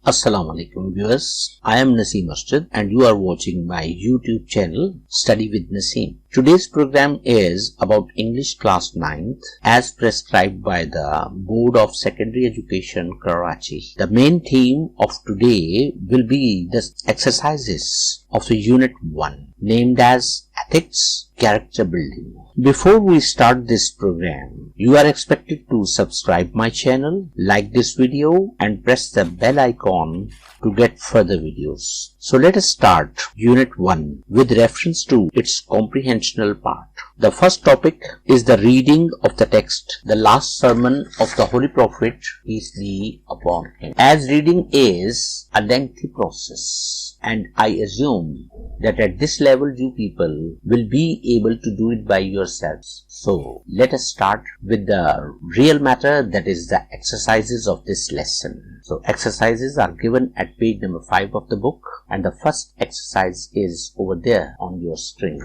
Assalamu alaikum viewers, I am Naseem Masjid and you are watching my YouTube channel Study with Naseem. Today's program is about English class 9th as prescribed by the Board of Secondary Education Karachi. The main theme of today will be the exercises of the Unit 1 named as Ethics Character Building. Before we start this program, you are expected to subscribe my channel, like this video and press the bell icon to get further videos. So let us start Unit 1 with reference to its comprehensional part. The first topic is the reading of the text, the last sermon of the Holy Prophet, peace be upon him. As reading is a lengthy process, and I assume that at this level you people will be able to do it by yourselves. So let us start with the real matter, that is the exercises of this lesson. So exercises are given at page number 5 of the book, and the first exercise is over there on your screen.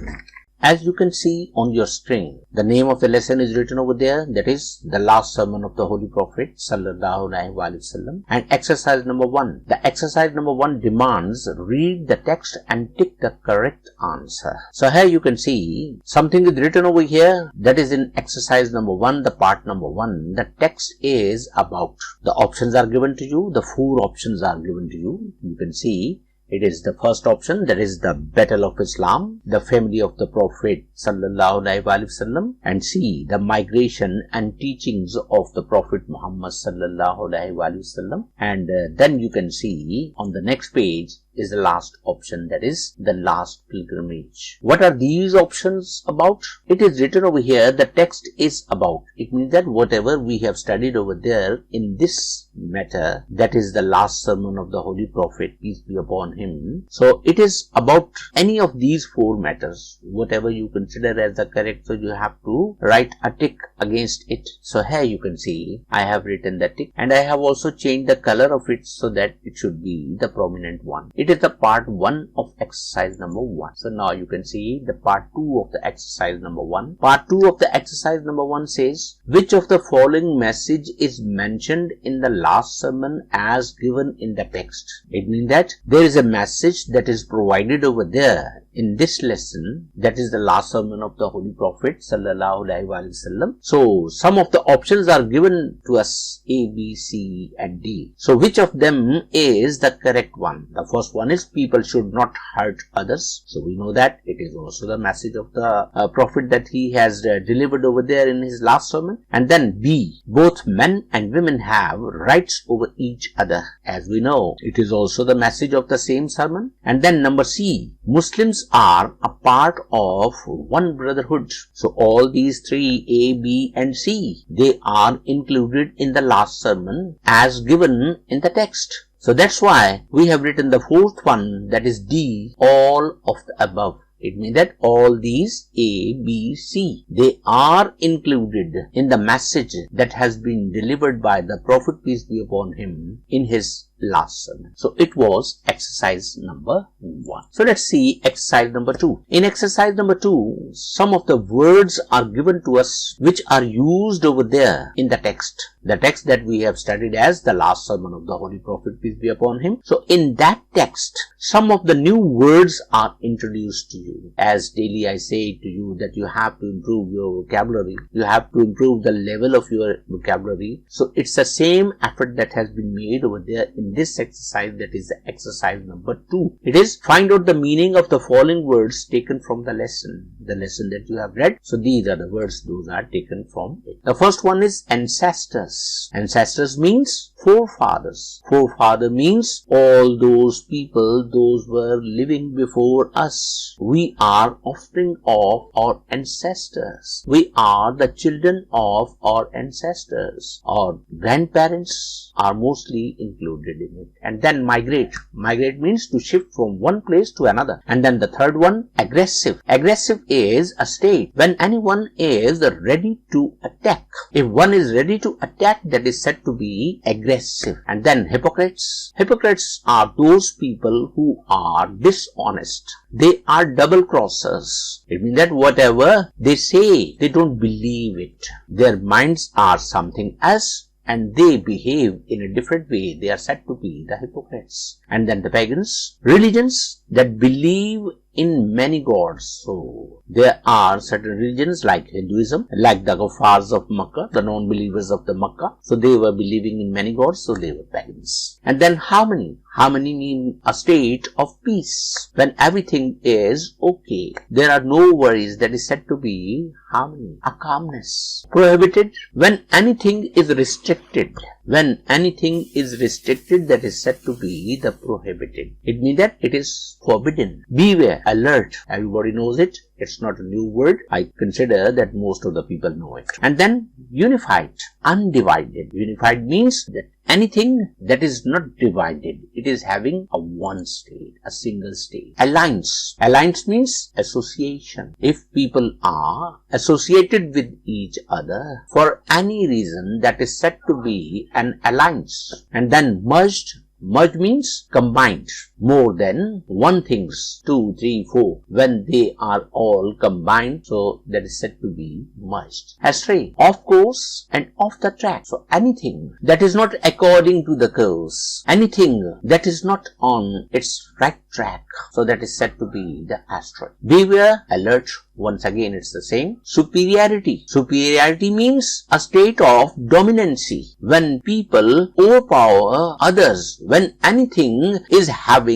As you can see on your screen, the name of the lesson is written over there, that is the last sermon of the Holy Prophet sallallahu alaihi wasallam. And exercise number 1. The exercise number 1 demands read the text and tick the correct answer. So here you can see something is written over here, that is in exercise number 1, the part number 1. The text is about. The options are given to you, the 4 options are given to you. You can see it is the first option, that is the Battle of Islam, the family of the Prophet sallallahu alaihi wasallam, and C, the migration and teachings of the Prophet Muhammad sallallahu alaihi wasallam. And then you can see on the next page is the last option, that is the last pilgrimage. What are these options about? It is written over here, the text is about. It means that whatever we have studied over there in this matter, that is the last sermon of the Holy Prophet, peace be upon him. So it is about any of these 4 matters, whatever you consider as the correct, so you have to write a tick against it. So here you can see I have written the tick, and I have also changed the color of it so that it should be the prominent one. It is the part 1 of exercise number 1. So now you can see the part 2 of the exercise number 1. Part 2 of the exercise number 1 says, which of the following message is mentioned in the last sermon as given in the text? It means that there is a message that is provided over there in this lesson, that is the last sermon of the Holy Prophet sallallahu alaihi wasallam. So some of the options are given to us, A, B, C and D. So which of them is the correct one? The first one is people should not hurt others. So we know that it is also the message of the Prophet that he has delivered over there in his last sermon. And then B, both men and women have rights over each other. As we know, it is also the message of the same sermon. And then number C, Muslims are a part of one brotherhood. So all these 3, A, B and C, they are included in the last sermon as given in the text. So that's why we have written the 4th one, that is D, all of the above. It means that all these A, B, C, they are included in the message that has been delivered by the Prophet, peace be upon him, in his last sermon. So it was exercise number 1. So let's see exercise number 2. In exercise number 2, some of the words are given to us which are used over there in the text. The text that we have studied as the last sermon of the Holy Prophet, peace be upon him. So in that text, some of the new words are introduced to you. As daily I say to you that you have to improve your vocabulary. You have to improve the level of your vocabulary. So it's the same effort that has been made over there in this exercise, that is the exercise number 2. It is find out the meaning of the following words taken from the lesson that you have read. So these are the words, those are taken from it. The first one is ancestors. Ancestors means forefathers. Forefather means all those people, those were living before us. We are offspring of our ancestors. We are the children of our ancestors. Our grandparents are mostly included in it. And then migrate. Migrate means to shift from one place to another. And then the third one, aggressive. Aggressive is a state when anyone is ready to attack. If one is ready to attack, that is said to be aggressive. And then hypocrites. Hypocrites are those people who are dishonest. They are double crossers. It means that whatever they say, they don't believe it. Their minds are something else and they behave in a different way, they are said to be the hypocrites. And then the pagans, religions that believe in many gods. So there are certain religions like Hinduism, like the Kuffars of Makkah, the non-believers of the Makkah. So they were believing in many gods, so they were pagans. And then harmony. Harmony means a state of peace. When everything is okay, there are no worries, that is said to be harmony, a calmness. Prohibited, when anything is restricted. When anything is restricted, that is said to be the prohibited. It means that it is forbidden. Beware, alert. Everybody knows it. It's not a new word. I consider that most of the people know it. And then unified, undivided. Unified means that anything that is not divided, it is having a one state, a single state. Alliance. Alliance means association. If people are associated with each other for any reason, that is said to be an alliance. And then merged. Merge means combined. More than one things, 2, 3, 4. When they are all combined, so that is said to be merged. Astray, off course and off the track. So anything that is not according to the course, anything that is not on its right track, so that is said to be the astray. Beware, alert. Once again, it's the same. Superiority. Superiority means a state of dominancy. When people overpower others, when anything is having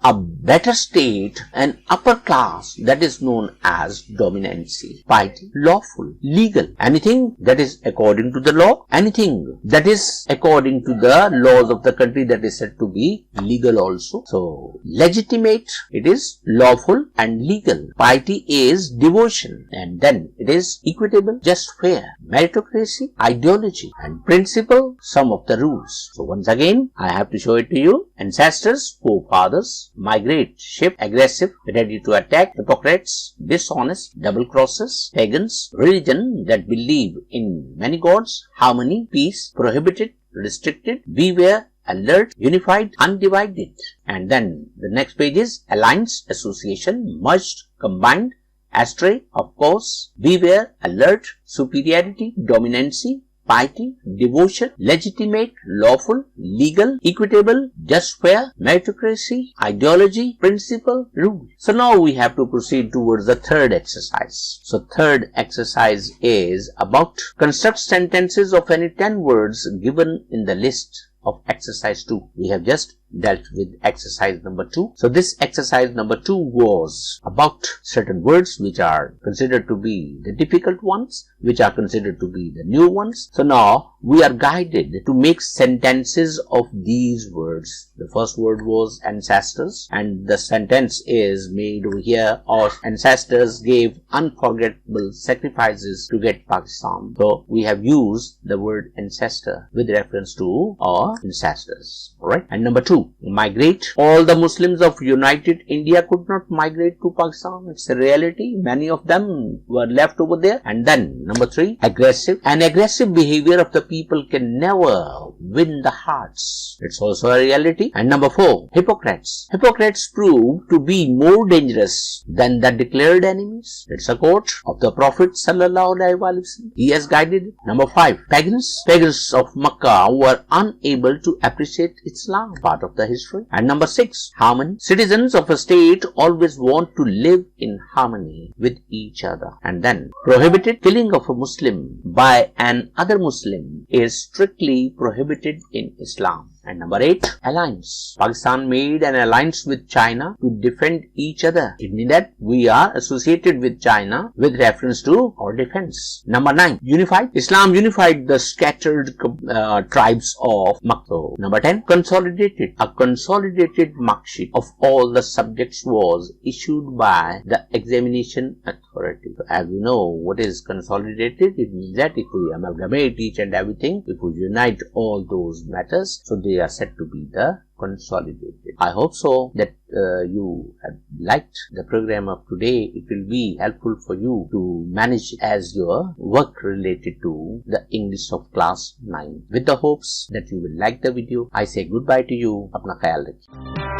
a better state, an upper class, that is known as dominancy. Piety. Lawful. Legal. Anything that is according to the law, anything that is according to the laws of the country, that is said to be legal also. So, legitimate, it is lawful and legal. Piety is devotion, and then it is equitable, just, fair. Meritocracy, ideology, and principle, some of the rules. So once again, I have to show it to you. Ancestors, forefathers, migrate, ship, aggressive, ready to attack, hypocrites, dishonest, double crosses, pagans, religion that believe in many gods, harmony, peace, prohibited, restricted, beware, alert, unified, undivided. And then the next page is alliance, association, merged, combined, astray, of course, beware, alert, superiority, dominancy, piety, devotion, legitimate, lawful, legal, equitable, just, fair, meritocracy, ideology, principle, rule. So now we have to proceed towards the third exercise. So third exercise is about construct sentences of any 10 words given in the list of exercise 2. We have just dealt with exercise number 2. So this exercise number 2 was about certain words which are considered to be the difficult ones, which are considered to be the new ones. So now we are guided to make sentences of these words. The first word was ancestors, and the sentence is made over here. Our ancestors gave unforgettable sacrifices to get Pakistan. So we have used the word ancestor with reference to our ancestors. Alright. And number 2, migrate. All the Muslims of United India could not migrate to Pakistan. It's a reality. Many of them were left over there. And then number 3, aggressive. An aggressive behavior of the people can never win the hearts. It's also a reality. And number 4, hypocrites. Hypocrites prove to be more dangerous than the declared enemies. It's a quote of the Prophet sallallahu alaihi wasallam. He has guided. Number 5, pagans. Pagans of Makkah were unable to appreciate Islam, part of the history. And number 6, harmony. Citizens of a state always want to live in harmony with each other. And then prohibited. Killing of a Muslim by an other Muslim is strictly prohibited in Islam. And number 8, alliance. Pakistan made an alliance with China to defend each other. It means that we are associated with China with reference to our defense. Number 9, unified. Islam unified the scattered tribes of Makkah. Number 10, consolidated. A consolidated mark sheet of all the subjects was issued by the examination authority. So as we know what is consolidated, it means that if we amalgamate each and everything, if we unite all those matters, so they are said to be the consolidated. I hope so that you have liked the program of today. It will be helpful for you to manage as your work related to the English of class 9. With the hopes that you will like the video, I say goodbye to you. Apna khayal rakhiye.